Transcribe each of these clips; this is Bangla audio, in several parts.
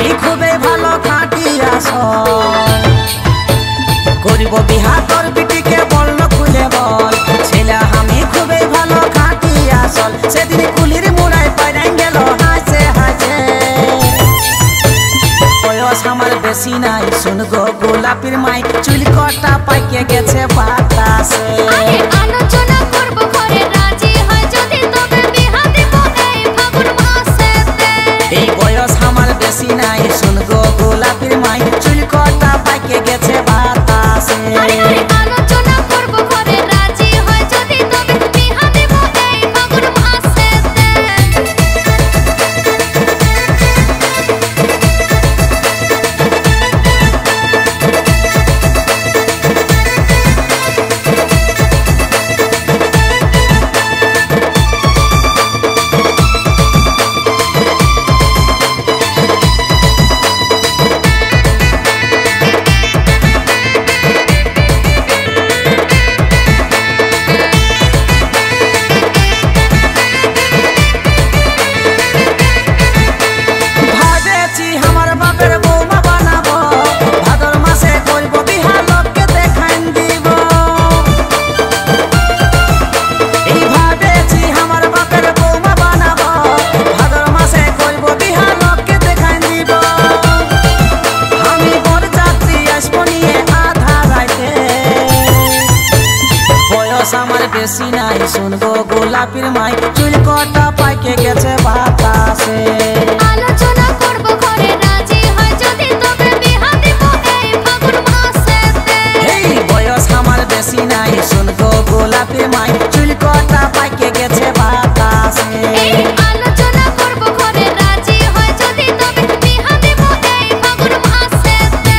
আমি খুবই ভালো খাঁটি আসল করিব বিহা তোর বিটিকে বলল খুলে বল ছেলে আমি খুবই ভালো খাঁটি আসল সেদিন কুলির মুড়ায় পাইরাই গেল হাসে হাসে বয়স আমার বেশি নাই শুন গো গোলাপির মাই চুল কটা পাইকে গেছে বাতাসে আলোচনা করব ঘরে রাজি হয় যদি তবে বিহা দিব এই ফাগুন মাসেতে এই বয়স আমার বেশি নাই শুন গো গোলাপির মাই চুল কটা পাইকে গেছে বাতাসে আলোচনা করব ঘরে রাজি হয় যদি তবে বিহা দিব এই ফাগুন মাসেতে আমার বেশি নাই শুন গো গোলাপির মাই চুল কটা পাইকে গেছে বাতাসে আলোচনা করব ঘরে রাজি হয় যদি তবে বিহা দিব এই ফাগুন মাসেতে এই বয়স আমার বেশি নাই শুন গো গোলাপির মাই চুল কটা পাইকে গেছে বাতাসে আলোচনা করব ঘরে রাজি হয় যদি তবে বিহা দিব এই ফাগুন মাসেতে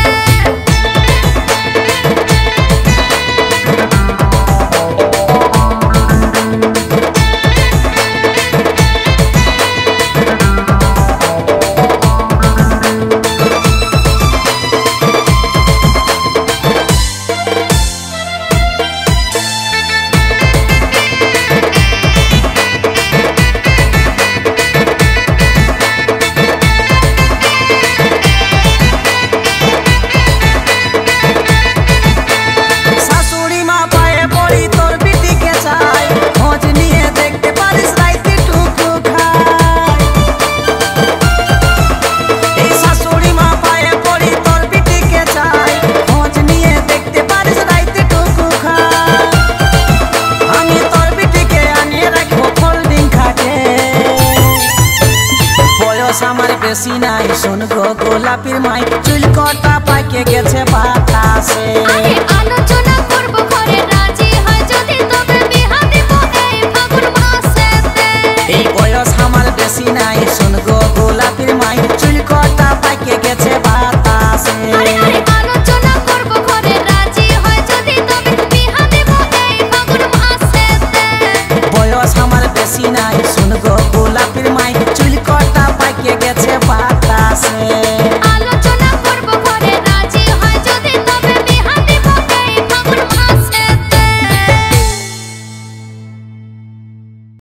আমার বেশি নাই শুন গো গোলাপির মাই চুল কটা পাইকে গেছে বাতাসে আলোচনা করব ঘরে রাজি হয় যদি তবে বিহা দিব এই ফাগুন মাসেতে এই বয়স আমার বেশি নাই শুন গো